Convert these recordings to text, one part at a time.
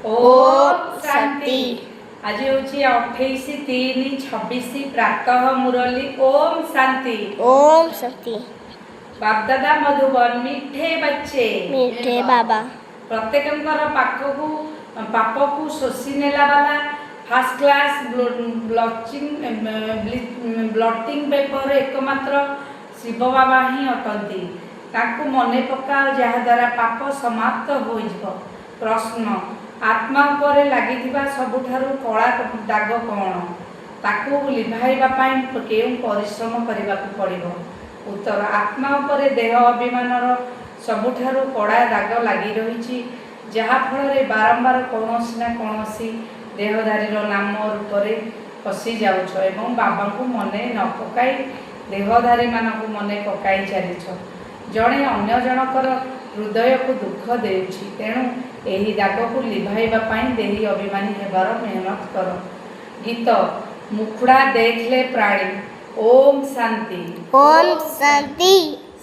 ओम शांति। आज हूँ 28/3/26 प्रातः मुरली। ओम शांति। ओम शांति। बाप दादा मधुबन मीठे बच्चे मीठे बाबा प्रत्येक पाप को शोषी नेला वाला फास्ट क्लास ब्लटिंग पेपर एकमात्र शिव बाबा ही अटंती। ताकू मने पका जहाद्वारा पाप समाप्त हो। प्रश्न आत्मा पर लगी सबुठारु कला दाग कौन ताकू लिभाइबा पाई केउं परिश्रम करने पड़िबो। उत्तर आत्मा पर देह अभिमानर सबुठारु कड़ा दाग लगी रही जहा फल बारंबार कौनसी ना कौनसी देहधारी नाम रूप फसी जाउछ एवं बाबा को मने न पकाई देहधारी मानक मने पकाई चलीछ। जड़े अन्य जनकर हृदय को दुख देउछि तेणु एही दाग को लिभाइबा पाई देही अभिमानी हेबार मेहनत कर। गीत मुखड़ा देखले प्राणी। ओम शांति। ओम शांति।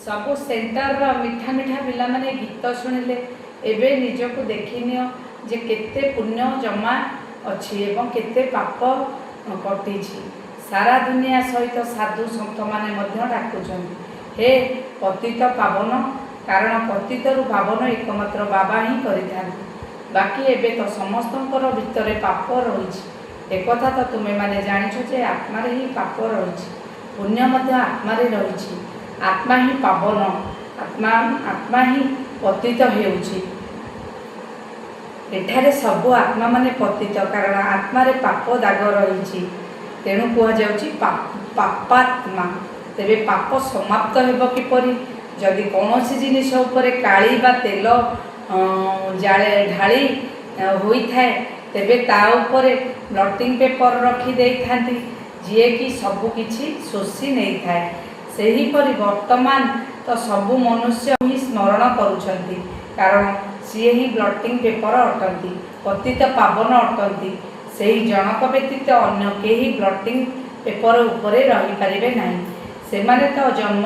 सबु सेंटर मीठा मीठा पिला माने गीत शुणिले एबे निजको देखिनियो जे केते पुण्य जमा अछि एवं केते पाप कटिछि। सारा दुनिया सहित साधु संत माने मध्य डाकुछन्ति हे पतित पावन, कारण पतितरु पावन एकमात्र बाबा ही करिथाନ୍ତି। बाकी एबे तो समस्तंकर भितरे पाप रहिछि। एकथा तो तुमे माने जानिछ जे आत्मा रे ही पाप रहिछि, पुण्य मध्य आत्मा रे रहिछि। आत्मा ही पावन, आत्मा ही पतित हेउछि। एठारे सबु आत्मा माने पतित, कारण आत्मा रे पाप दाग रहिछि तेणु कुहा जाउछि पापात्मा। तेबे पाप समाप्त हेबो किपरि? जदि कौनसी जिनिस उपरे काली बा तेल जाले ढाली होई थाए तेबे ता उपरे ब्लटिंग पेपर रखी देई थांती जे कि सबु किछि शोषी नहीं थाए। सेही परि वर्तमान तो सबु मनुष्य ही स्मरण करुछंती, कारण सीए ही ब्लटिंग पेपर अटंती, पतित पावन अटंती। सेही जनक व्यतीत अन्य केही ब्लटिंग पेपर उपरे रही पारिबे नाही। सेमाने तो जन्म